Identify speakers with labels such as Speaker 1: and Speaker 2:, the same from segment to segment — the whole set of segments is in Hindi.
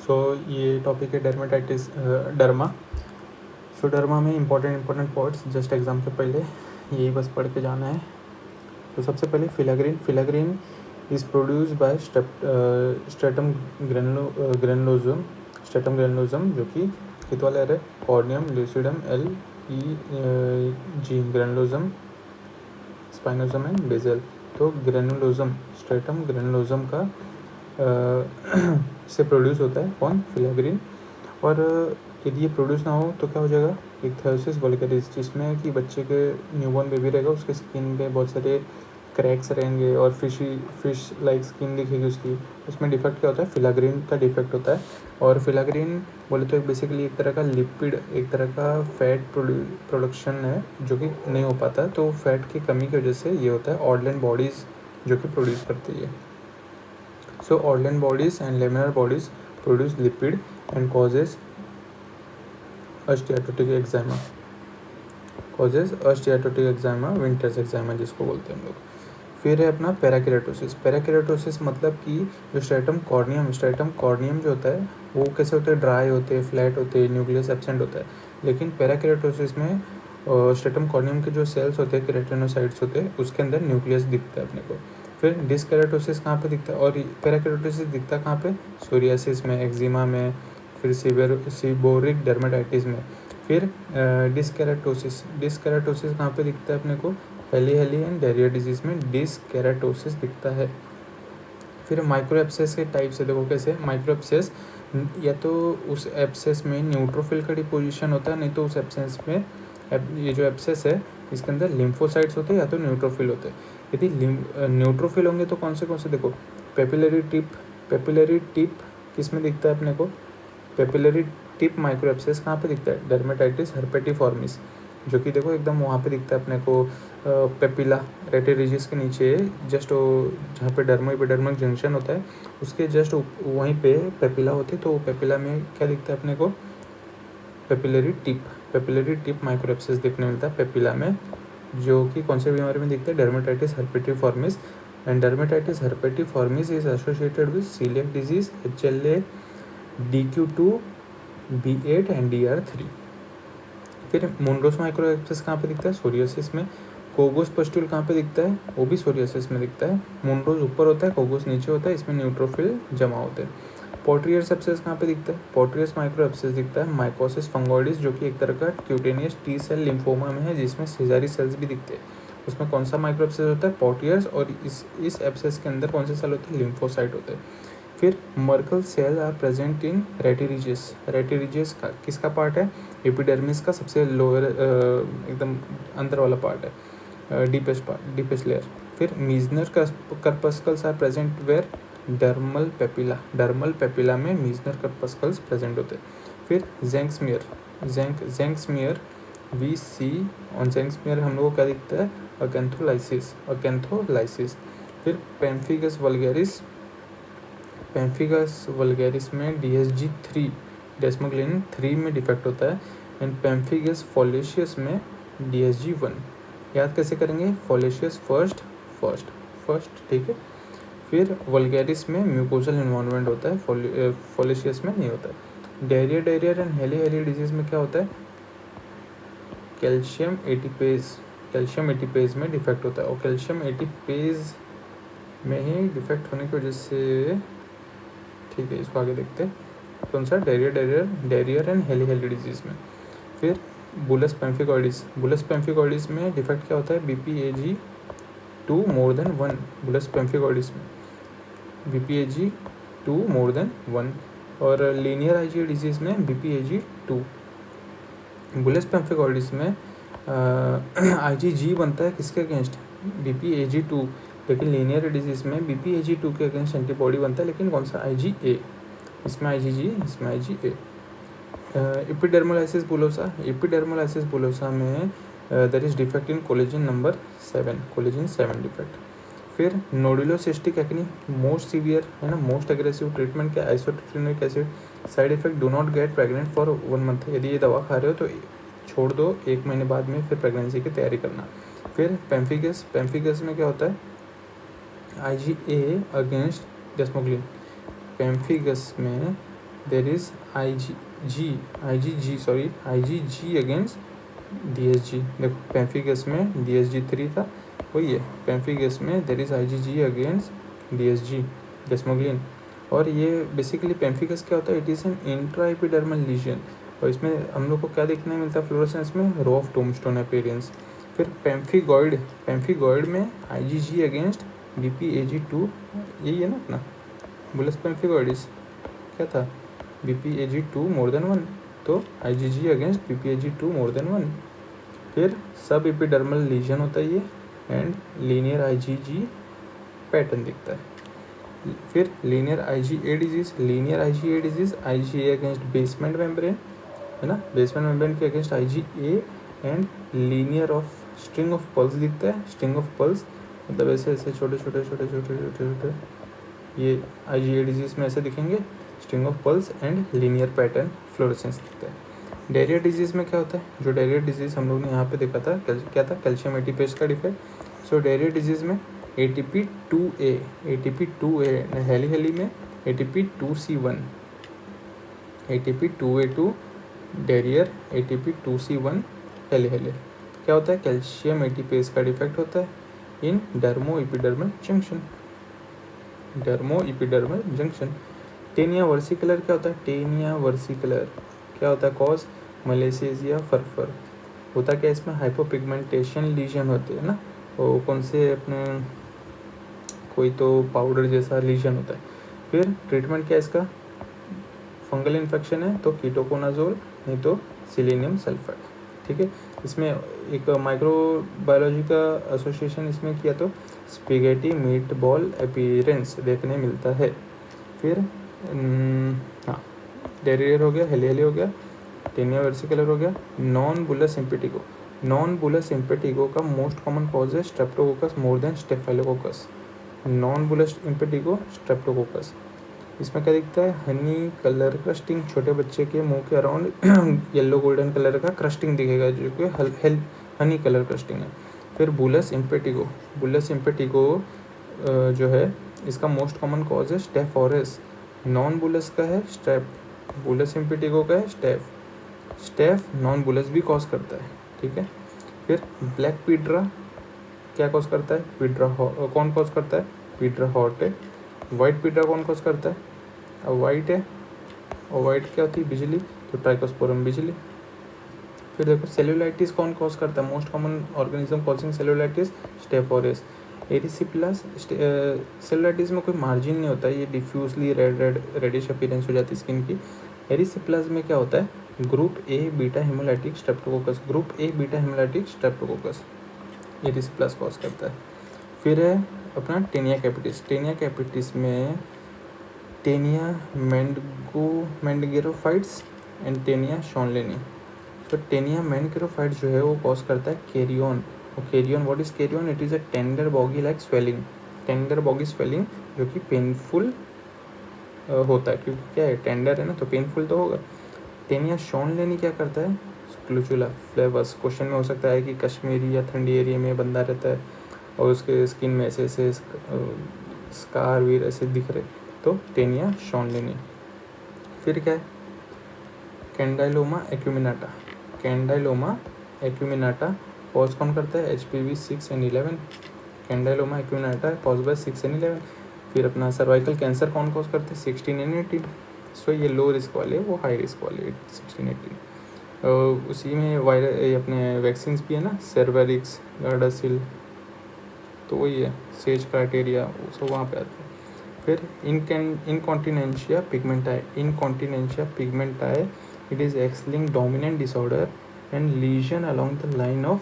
Speaker 1: सो ये टॉपिक है डर्मेटाइटिस, डर्मा। सो डर्मा में इंपॉर्टेंट पॉइंट्स जस्ट एग्ज़ाम के पहले यही बस पढ़ के जाना है। तो सबसे पहले filaggrin is produce by stratum granulosum जो कि कितवा लेयर है, corneum lucidum L E G granulosum spinosum and basal. तो स्ट्रेटम ग्रेनुलोजम का से प्रोड्यूस होता है कौन, फिलाग्रीन। और यदि ये प्रोड्यूस ना हो तो क्या हो जाएगा, इक्थायोसिस वल्गैरिस, जिसमें कि बच्चे के न्यूबॉर्न बेबी रहेगा, उसके स्किन पे बहुत सारे क्रैक्स रहेंगे और फिश लाइक स्किन दिखेगी उसकी। उसमें डिफेक्ट क्या होता है, फिलाग्रीन का डिफेक्ट होता है। और फिलाग्रीन बोले तो बेसिकली एक तरह का लिपिड, एक तरह का फैट प्रोडक्शन है जो कि नहीं हो पाता, तो फैट की कमी की वजह से ये होता है। ऑर्डलेंट बॉडीज़ जो कि प्रोड्यूस करती है। So Orlan bodies and laminar bodies produce lipid and causes steatotic eczema, winters eczema जिसको बोलते हैं हम लोग। फिर है अपना पैराकेराटोसिस मतलब कि जो स्ट्रेटम कॉर्नियम जो होता है वो कैसे होते हैं, ड्राई होते हैं, फ्लैट होते हैं, न्यूक्लियस एब्सेंट होता है। लेकिन पैराकेराटोसिस में स्ट्रेटम कॉर्नियम के जो सेल्स होते हैं, केराटिनोसाइट्स होते हैं, उसके अंदर न्यूक्लियस दिखता है अपने को। फिर डिस्केराटोसिस कहाँ पे दिखता है, और पैराकेराटोसिस दिखता कहाँ पे, सोरियासिस में, एक्जिमा में, फिर सीबोरिक डर्मेटाइटिस में। फिर डिस्केराटोसिस कहाँ पे दिखता है अपने को, हेली एंड डायरिया डिजीज में डिस्केराटोसिस दिखता है। फिर माइक्रो एब्सेस के टाइप से देखो कैसे, माइक्रो एब्सेस या तो उस एब्सेस में न्यूट्रोफिल का डिपोजिशन होता है, नहीं तो उस एब्सेस में ये जो एब्सेस है इसके अंदर लिम्फोसाइट्स होते हैं या तो न्यूट्रोफिल होते हैं। यदि न्यूट्रोफिल होंगे तो कौन से देखो, पेपिलरी टिप किस में दिखता है अपने को, पेपिलरी टिप माइक्रो एब्सेस कहाँ पे दिखता है, डर्मेटाइटिस हर्पेटिफॉर्मिस, जो कि देखो एकदम वहाँ पे दिखता है अपने को, पेपिला रेटिरिजिस के नीचे, जस्ट जहाँ पे एपिडर्मल जंक्शन होता है उसके जस्ट वहीं पे पेपिला होती है। तो पेपिला में क्या दिखता है अपने को, पेपिलरी टिप माइक्रो एब्सेस देखने मिलता है पेपिला में, जो कि कौन से बीमारी में दिखता है, dermatitis herpetiformis. And dermatitis herpetiformis is associated with celiac disease, HLA, DQ2, B8 and DR3। फिर मोनरोस माइक्रो एब्सेस कहाँ पे दिखता है, सोरियासिस में। कोगोस पस्ट्यूल कहाँ पे दिखता है, वो भी सोरियासिस में दिखता है। मोनरोस ऊपर होता है, कोगोस नीचे होता है, इसमें न्यूट्रोफिल जमा होते हैं। पोर्ट्रियस एब्सेस कहाँ पे दिखता है, पोर्ट्रियस माइक्रो एब्सेस दिखता है माइकोसिस फंगोइडिस, जो कि एक तरह का क्यूटेनियस टी सेल लिम्फोमा में है, जिसमें सीजारी सेल्स भी दिखते हैं। उसमें कौन सा माइक्रो एब्सेस होता है, पोर्ट्रियस, और इस एब्सेस के अंदर कौन से सेल होते हैं, लिम्फोसाइट होते हैं। फिर Merkel cell are present in rete ridges का किसका पार्ट है, एपिडर्मिस का सबसे लोअर एकदम अंदर वाला पार्ट है, डीपेस्ट लेयर। फिर Meissner corpuscles are present where, dermal papilla में मीजनर कर्पस्कल्स प्रेजेंट होते हैं। फिर जेंक्समियर वी सी ऑन जेंक्समियर हम लोग को क्या दिखता है, अकेंथोलाइसिस। फिर पेम्फिगस वल्गैरिस में DSG3 डेस्मोग्लिन 3 में डिफेक्ट होता है। एंड पेम्फिगस फॉलेशियस में DSG1। याद कैसे करेंगे, फॉलेशियस फर्स्ट, ठीक है। फिर वल्गैरिस में म्यूकोजल इन्वॉल्वमेंट होता है, फॉलेशियस में नहीं होता है। डायरिया एंड हेली डिजीज में क्या होता है, कैल्शियम एटीपेज में डिफेक्ट होता है, और कैल्शियम एटीपेज में ही डिफेक्ट होने की वजह से, ठीक है इसको आगे देखते हैं, कौन सा, डायरिया एंड हेली डिजीज में। फिर बुलस पेम्फिकॉइडिस में डिफेक्ट क्या होता है, BPAG2 मोर देन 1, बुलस पेम्फिकॉइडिस में BPAG2 मोर देन 1। और लीनियर IgA डिजीज में BPAG2। बुलस पेम्फिकॉइडिस में IgG बनता है किसके अगेंस्ट, BPAG2, लेकिन लीनियर डिजीज में BPAG2 के अगेंस्ट एंटीबॉडी बनता है, लेकिन कौन सा, IgA, इसमें IgG, इसमें IgA। एपिडर्मोलाइसिस बुलोसा में there is defect in collagen number 7 defect. फिर नोडुलोसिस्टिक एक्ने मोस्ट सीवियर है ना, मोस्ट एग्रेसिव ट्रीटमेंट क्या, isotretinoic acid. Side effect, do not get pregnant for 1 month, यदि ये दवा खा रहे हो तो छोड़ दो 1 महीने बाद में, फिर प्रेगनेंसी की तैयारी करना। फिर पेम्फिगस में क्या होता है, IgA अगेंस्ट डेस्मोग्लिन। पेम्फिगस में there is IgG against DSG। देखो पेम्फिगस में DSG3 था, वही है पेम्फिगस में there is IgG against DSG desmoglein. और ये बेसिकली पेम्फिगस क्या होता है, it is an intra epidermal lesion, और इसमें हम लोग को क्या देखने मिलता है फ्लोरेसेंस में, रो ऑफ टोम्बस्टोन अपीयरेंस। फिर पेम्फिगॉइड में IgG अगेंस्ट BPAG2, यही है ना अपना बुलस पेम्फिगॉइडिस, क्या था BPAG2 मोर देन 1, तो IgG against BPAG2 more than 1। फिर सब एपिडर्मल लीजन होता है ये, एंड लीनियर IgG पैटर्न दिखता है। फिर linear IgA disease IgA against basement membrane, है ना, बेसमेंट मेम्ब्रेन के against IgA, and linear of string of pulse दिखता है। स्ट्रिंग ऑफ पल्स मतलब ऐसे ऐसे छोटे छोटे ये IgA डिजीज में ऐसे दिखेंगे, string of pulse and linear pattern fluorescence दिखता है। डायरिया डिजीज़ में क्या होता है, जो डायरिया डिजीज़ हम लोग ने यहाँ पे देखा था क्या था, कैल्शियम एटीपेज का डिफेक्ट। सो डायरिया डिजीज़ में ATP2A हेली में ATP2C1 ATP2A2 डायरियर ATP2C1 हेली क्या होता है, कैल्शियम एटीपेज का डिफेक्ट होता है in dermo epidermal junction. Tinea versicolor क्या होता है, टेनिया वर्सिकुलर क्या होता है, कॉज मलेशिया फरफर होता क्या, इसमें हाइपोपिगमेंटेशन लीजन होते हैं ना, वो कौन से अपने कोई तो पाउडर जैसा लीजन होता है। फिर ट्रीटमेंट क्या है इसका, फंगल इन्फेक्शन है तो कीटोकोनाजोल, नहीं तो सिलीनियम सल्फाइड, ठीक है। इसमें एक माइक्रोबायोलॉजी का एसोसिएशन इसमें किया तो स्पिगेटी मीट बॉल अपीयरेंस देखने मिलता है। फिर हाँ डायरियर हो गया, हेली हो गया, टेनिया वर्सिकुलर हो गया। नॉन बुलस इम्पेटिगो का मोस्ट कॉमन कॉज है Streptococcus more than staphylococcus. Non bullous impetigo Streptococcus. इसमें क्या दिखता है, हनी कलर क्रस्टिंग, छोटे बच्चे के मुंह के अराउंड येलो गोल्डन कलर का क्रस्टिंग दिखेगा, जो कि हनी कलर क्रस्टिंग है। फिर बुलस इम्पेटिगो जो है इसका मोस्ट कॉमन कॉज है स्टेफ ऑरेस। नॉन बुलस का है स्टेप, बुलस इम्पेटिगो का है स्टेफ नॉन बुलस भी कॉज करता है, ठीक है। फिर ब्लैक पीड्रा क्या कॉज करता है, कौन कॉज करता है, पीड्रा हॉट है। वाइट पीड्रा कौन कॉज करता है, अब वाइट है, और वाइट क्या होती है, बिजली, तो ट्राइकोस्पोरम बिजली। फिर देखो सेलुलाइटिस कौन कॉज करता है, most common organism causing cellulitis staph aureus. Erysipelas cellulitis में कोई मार्जिन नहीं होता है, ये डिफ्यूजली रेडिश अपीयरेंस हो जाती है स्किन की। एरिसिप्लास में क्या होता है, group A beta haemolytic streptococcus erysipelas cause करता है। फिर है अपना टेनिया कैपिटिस में tinea mentagrophytes and tinea schoenleinii. तो टेनिया मैंडगेरोफाइट्स जो है वो कॉज करता है कैरियन। और kerion, what is kerion, it is a tender boggy like swelling, जो कि पेनफुल होता है, क्योंकि क्या है टेंडर है ना, तो पेनफुल तो होगा। टेनिया शॉनलेनी क्या करता है, क्लूचुला फ्लेवर्स, क्वेश्चन में हो सकता है कि कश्मीरी या ठंडी एरिया में बंदा रहता है और उसके स्किन में ऐसे ऐसे स्कार वीर ऐसे दिख रहे, तो टेनिया शॉनलेनी। फिर क्या है, कैंडाइलोमा एक्यूमिनाटा कॉज कौन करता है, HPV 6 and 11। Condyloma acuminata cause by 6 and 11। फिर अपना सर्वाइकल कैंसर कौन कॉज करते हैं, 16 and 18। सो ये लो रिस्क वाले, वो हाई रिस्क वाले 16 18। उसी में अपने वैक्सीन भी है ना, सेरवेरिक्स, गार्डासिल, तो वही है सेज क्राइटेरिया, वो सब वहाँ पे आते हैं। फिर incontinentia pigmenti, it is X linked dominant disorder and lesion along the line of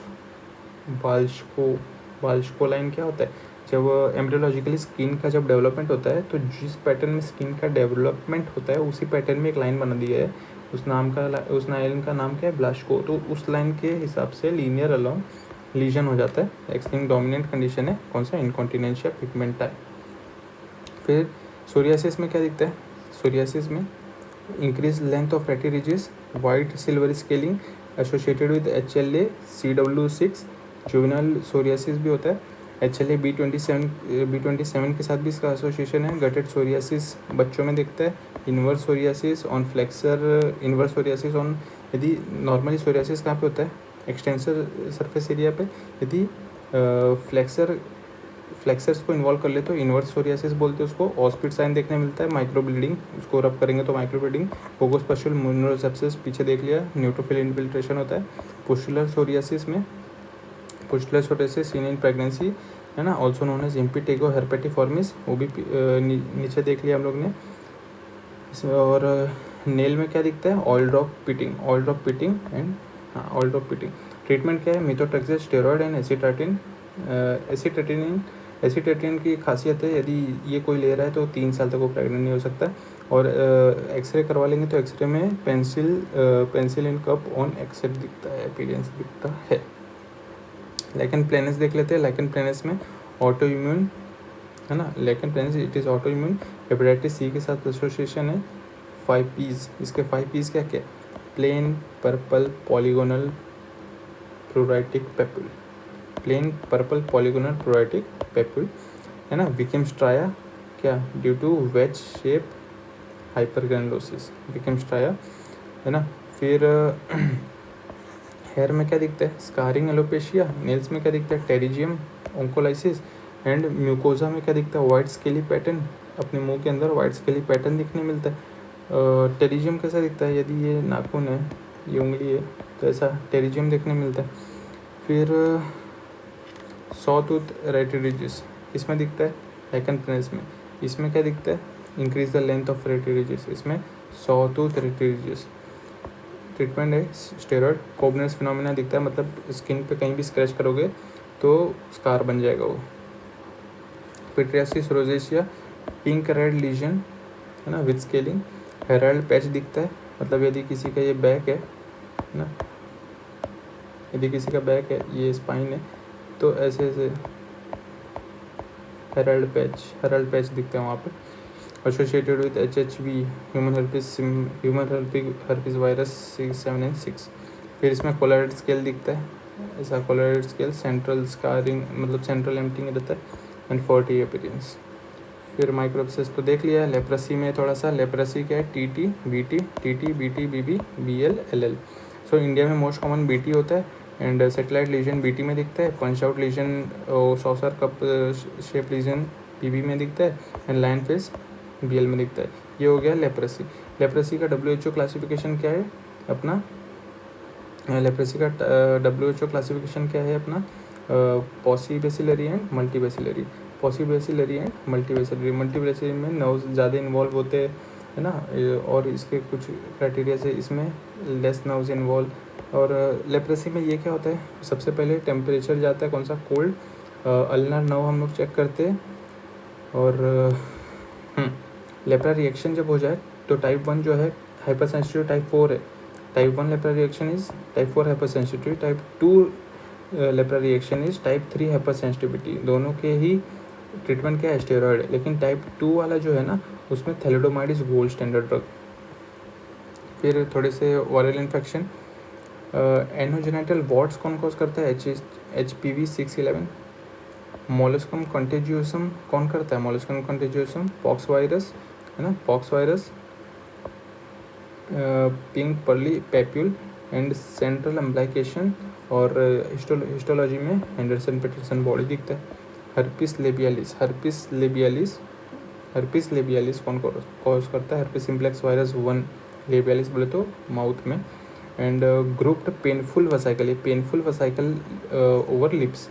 Speaker 1: Blaschko line क्या होता है, जब एम्ब्रियोलॉजिकली स्किन का जब डेवलपमेंट होता है तो जिस पैटर्न में स्किन का डेवलपमेंट होता है उसी पैटर्न में एक लाइन बना दी है, उस लाइन का नाम क्या है, ब्लास्को। तो उस लाइन के हिसाब से लीनियर अलोंग लीजन हो जाता है, एक्स-लिंक्ड डोमिनेंट कंडीशन है, कौन सा, इनकॉन्टिनेंशिया पिगमेंटाई। फिर सोरियासिस में क्या दिखता है, सोरियासिस में increase length of fatty ridges, white silver scaling associated with HLA CW6, juvenile psoriasis भी होता है। B27 के साथ भी इसका एसोसिएशन है। गटेड सोरियासिस बच्चों में दिखता है। Inverse psoriasis on flexor, inverse psoriasis on, यदि नॉर्मली सोरियासिस कहाँ पे होता है, एक्सटेंसर सरफेस एरिया पे, यदि फ्लेक्सर्स को इन्वॉल्व कर ले तो इन्वर्स सोरियासिस बोलते हैं उसको। ऑस्पिड साइन देखने मिलता है, माइक्रो ब्लीडिंग, उसको रब करेंगे तो माइक्रो ब्लीडिंग। फोगोस्पर्शियल मोनोसेप्सिस पीछे देख लिया, न्यूट्रोफिल इन्फिल्ट्रेशन होता है। पुस्टुलर सोरियासिस में, pustular psoriasis seen in pregnancy, है ना, ऑल्सो नोन एज इम्पिटेगो हेर्पेटिफॉर्मिस, वो भी नीचे देख लिया हम लोग ने। और नेल में क्या दिखता है, oil drop pitting, oil drop pitting and oil drop pitting. Treatment क्या है, मिथोट्रेक्सेट, स्टेरॉयड एंड एसिटाटिन। एसिटाटिन की खासियत है, यदि ये कोई ले रहा है तो 3 साल तक वो प्रेग्नेंट नहीं हो सकता। और एक्सरे करवा लेंगे तो एक्सरे में pencil in cup on x-ray दिखता है, अपीयरेंस दिखता है। लाइकन प्लेनस देख लेते हैं। लाइकन प्लेनस में ऑटो इम्यून, है ना, lichen planus it is auto immune, hepatitis C के साथ एसोसिएशन है। 5 P's, इसके 5 P's क्या क्या, plane purple polygonal pruritic papule, plane purple polygonal pruritic papule, है ना। विकिम स्ट्राया क्या, due to wedge shape hypergranulosis, Wickham striae, है ना। फिर हेयर में क्या दिखता है, स्कारिंग एलोपेशिया। नेल्स में क्या दिखता है, टेरिजियम ओंकोलाइसिस। एंड म्यूकोजा में क्या दिखता है, वाइट स्केली पैटर्न, अपने मुंह के अंदर वाइट स्केली पैटर्न दिखने मिलता है। टेरिजियम कैसा दिखता है, यदि ये नाखून है, ये उंगली है, तो ऐसा टेरिजियम देखने मिलता है। फिर सॉटूथ रेटिरिजिस, इसमें दिखता है लाइकन प्लेनस में। इसमें क्या दिखता है, इंक्रीज द लेंथ ऑफ रेटिरिजिस, इसमें सॉटूथ रेटिरिजिस। ट्रीटमेंट है स्टेरॉयड। कोबनेस फिनोमिना दिखता है, मतलब स्किन पे कहीं भी स्क्रैच करोगे तो स्कार बन जाएगा वो। Pityriasis rosea, pink red lesion, है ना, विथ स्केलिंग। हेराल्ड पैच दिखता है, मतलब यदि किसी का ये बैक है ना, यदि किसी का बैक है, ये स्पाइन है, तो ऐसे ऐसे हेराल्ड पैच दिखते हैं वहाँ पे। Associated with HHV, human herpes virus 7 and 6। फिर इसमें कोलराइड स्केल दिखता है, ऐसा कोलराइड स्केल, सेंट्रल स्कारिंग, मतलब सेंट्रल एम्प्टिंग रहता है, एंड 40 अपीयरेंस। फिर माइक्रोएब्सेस तो देख लिया। लेप्रेसी में थोड़ा सा, लेप्रेसी क्या है, TT, BT, BB, BL, LL। So India में मोस्ट कॉमन BT होता है, एंड सेटेलाइट लीजन BT में दिखता है। Punch out lesion, saucer cup shape lesion PB में दिखता है, एंड लाइन फेस BL में दिखता है। ये हो गया लेप्रेसी। लेप्रेसी का WHO क्लासिफिकेशन क्या है अपना, लेप्रेसी का WHO क्लासिफिकेशन क्या है अपना, पॉसीबेसिलरी एंड मल्टीबेसिलरी। पॉसीबेसिलरी एंड मल्टीबेसिलरी। मल्टीबेसिलरी में नर्व्स ज़्यादा इन्वॉल्व होते हैं, है ना, और इसके कुछ क्राइटेरिया से इसमें लेस नर्व्स इन्वॉल्व। और लेप्रेसी में ये क्या होता है, सबसे पहले टेम्परेचर जाता है कौन सा, कोल्ड। अल्नर नर्व हम लोग चेक करते हैं। और लेप्रा रिएक्शन जब हो जाए तो टाइप 1 जो है हाइपर सेंसिटिव, टाइप 4 है। Type 1 lepra reaction is type 4 hyper sensitive, type 2 lepra reaction is type 3 hyper sensitivity. दोनों के ही ट्रीटमेंट क्या है, स्टेरॉयड है। लेकिन टाइप 2 वाला जो है ना, उसमें thalidomide is gold standard drug. फिर थोड़े से वायरल इन्फेक्शन, एनोजेनिटल वॉर्ड्स कौन कॉज करता है, HPV 611। मोलस्कम कंटेजियोसम कौन करता है, मोलस्कम कंटेजियोसम, पॉक्स वायरस, है ना, pox virus. Pink pearly papule and central umbilication. और हिस्टोलॉजी में एंडरसन पेटरसन बॉडी दिखता है। हर्पिस लेबियालिस, हर्पिस लेबियालिस कौन कॉज करता है, हर्पिस सिम्प्लेक्स वायरस 1। लेबियालिस बोले तो माउथ में। एंड ग्रुप्ड पेनफुल वसाइकल, ये पेनफुल वसाइकल ओवर लिप्स।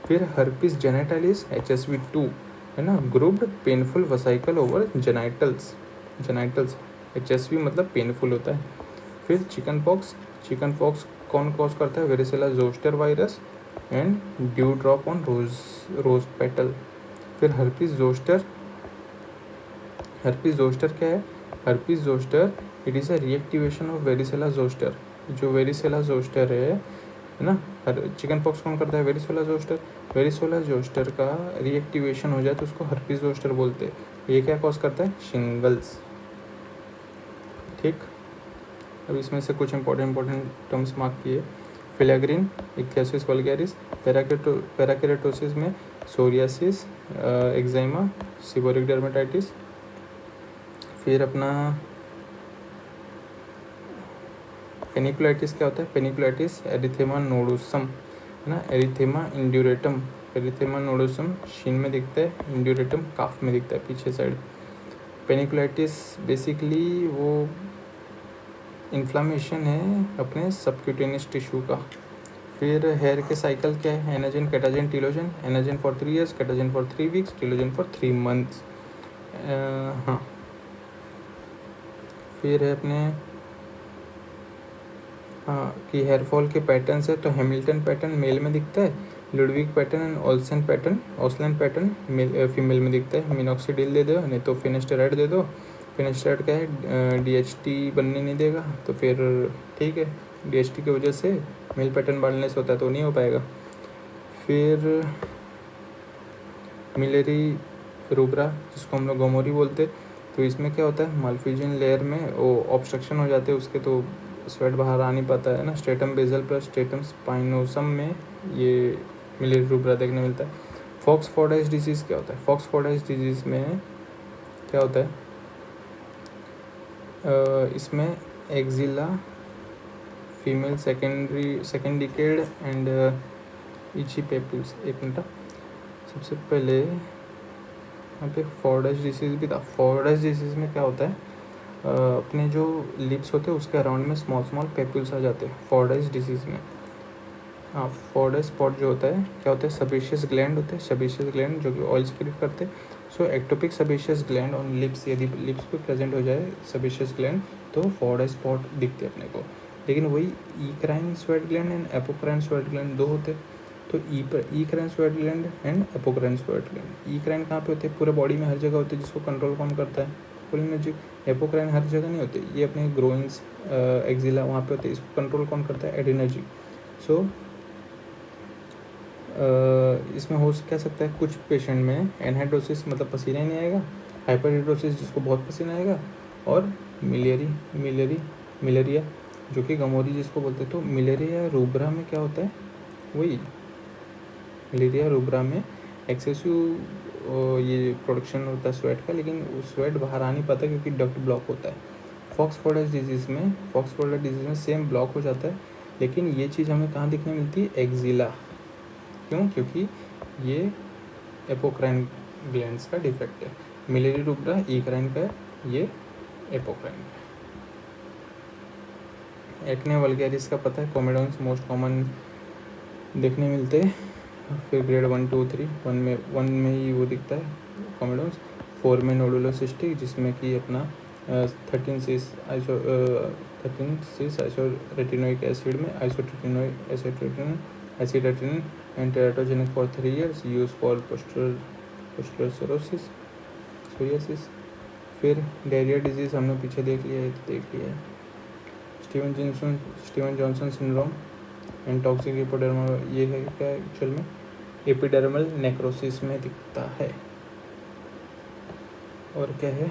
Speaker 1: फिर हर्पिस जेनेटालिस HSV2, है ना, grouped painful vesicle over genitals, HSV मतलब पेनफुल होता है। फिर चिकन पॉक्स कौन कॉज करता है, varicella zoster virus and dew drop on rose petal. फिर हर्पिस जोस्टर क्या है, herpes zoster it is a reactivation of varicella zoster. जो वेरिसेला जोस्टर है ना, चिकन पॉक्स कौन करता है, वेरिसेला जोस्टर का रिएक्टिवेशन हो जाए तो उसको हर्पिस जोस्टर बोलते हैं। ये क्या कॉज करता है, शिंगल्स। ठीक, अब इसमें से कुछ इंपॉर्टेंट टर्म्स मार्क किए। फिलेग्रिन, इक्थियोसिस वल्गैरिस। पैराकेरेटोसिस में सोरियासिस, एक्जिमा, सीबोरिक डर्मेटाइटिस। फिर अपना पेनिकुलाइटिस क्या होता है? पेनिकुलाइटिस एरिथेमा नोडोसम है ना, एरिथेमा इंड्यूरेटम, एरिथेमा नोडोसम शीन में दिखता है, इंड्यूरेटम काफ में दिखता है पीछे साइड। पेनिकुलाइटिस बेसिकली वो इन्फ्लामेशन है अपने सबक्यूटेनियस टिश्यू का। फिर हेयर के साइकिल क्या है? Anagen, catagen, telogen. Anagen for 3 years, catagen for 3 weeks, telogen for 3 months। हाँ, फिर है अपने हाँ कि हेयर फॉल के पैटर्न्स है तो हैमिल्टन पैटर्न मेल में दिखता है, लुडविग पैटर्न एंड ऑसलन पैटर्न फीमेल में दिखता है। मिनॉक्सिडिल दे दो, नहीं तो फिनेस्टेराइड दे दो। फिनेस्टेराइड क्या है? DHT बनने नहीं देगा, तो फिर ठीक है, DHT की वजह से मेल पैटर्न बालनेस होता है तो नहीं हो पाएगा। फिर मिलेरी रूब्रा जिसको हम लोग गोमोरी बोलते, तो इसमें क्या होता है? मालफिजियन लेयर में वो ऑब्स्ट्रक्शन हो जाते हैं उसके, तो स्वेट बाहर आ नहीं पाता है ना। Stratum basale plus stratum spinosum में ये मिलेरी रूब्रा देखने मिलता है। फॉक्स फॉर्डाइस डिजीज़ क्या होता है? फॉक्स फॉर्डाइस डिजीज़ में क्या होता है? इसमें axilla, female second decade and itchy papules. एक मिनट, सबसे पहले यहाँ पे फॉर्डाइस डिसीज़ भी था। फॉर्डाइस डिसीज़ में क्या होता है? अपने जो लिप्स होते हैं उसके अराउंड में स्मॉल पेपल्स आ जाते हैं फॉर्डाइस डिसीज़ में। हाँ, फॉर्डाइस स्पॉट जो होता है क्या होता है? सेबेशियस ग्लैंड होते हैं, सेबेशियस ग्लैंड जो कि ऑयल सिक्रेट करते हैं। So ectopic sebaceous gland on lips, यदि लिप्स पे प्रेजेंट हो जाए सेबेशियस ग्लैंड तो फॉर्डाइस स्पॉट दिखते हैं अपने को। लेकिन वही eccrine sweat gland and apocrine sweat gland दो होते हैं। तो eccrine sweat gland and apocrine sweat gland. Eccrine कहाँ पे होते हैं? पूरे बॉडी में हर जगह होते हैं, जिसको कंट्रोल कौन करता है? कोलिनर्जिक। एपोक्राइन हर जगह नहीं होते, ये अपने ग्रोइंग्स, एक्जिला वहाँ पे होते हैं, इसको कंट्रोल कौन करता है? एडिनर्जिक। सो इसमें हो क्या सकता है? कुछ पेशेंट में एनहाइड्रोसिस मतलब पसीना ही नहीं आएगा, हाइपरहाइड्रोसिस जिसको बहुत पसीना आएगा, और मिलेरिया जो कि गमोरी जिसको बोलते हैं। तो मिलेरिया रूब्रा में क्या होता है? वही मिलेरिया रूब्रा में एक्सेसिव ये प्रोडक्शन होता है स्वेट का, लेकिन स्वेट बाहर आ नहीं पाता क्योंकि डक्ट ब्लॉक होता है। फॉक्स फॉर्डाइस डिजीज़ में सेम ब्लॉक हो जाता है, लेकिन ये चीज़ हमें कहाँ दिखने मिलती है? एक्जिला। क्यों? क्योंकि ये एपोक्राइन ग्लैंड्स का डिफेक्ट है। मिलेरी रूब्रा ईक्राइन का है, ये एपोक्राइन का है। एक्ने वल्गैरिस का पता है, कोमेडोन्स मोस्ट कॉमन देखने मिलते हैं। फिर ग्रेड 1, 2, 3, वन में ही वो दिखता है कोमेडोन्स। 4 में नोडुलोसिस्टिक जिसमें कि अपना 13 सिस आइसोरेटिनोइक एसिड में acitretin and teratogenic for 3 years, use for pustular psoriasis. फिर डायरिया डिजीज़ हमने पीछे देख लिया है, Steven Johnson syndrome and toxic epidermal. ये है क्या एक्चुअल में? एपिडर्मल नेक्रोसिस में दिखता है। और क्या है?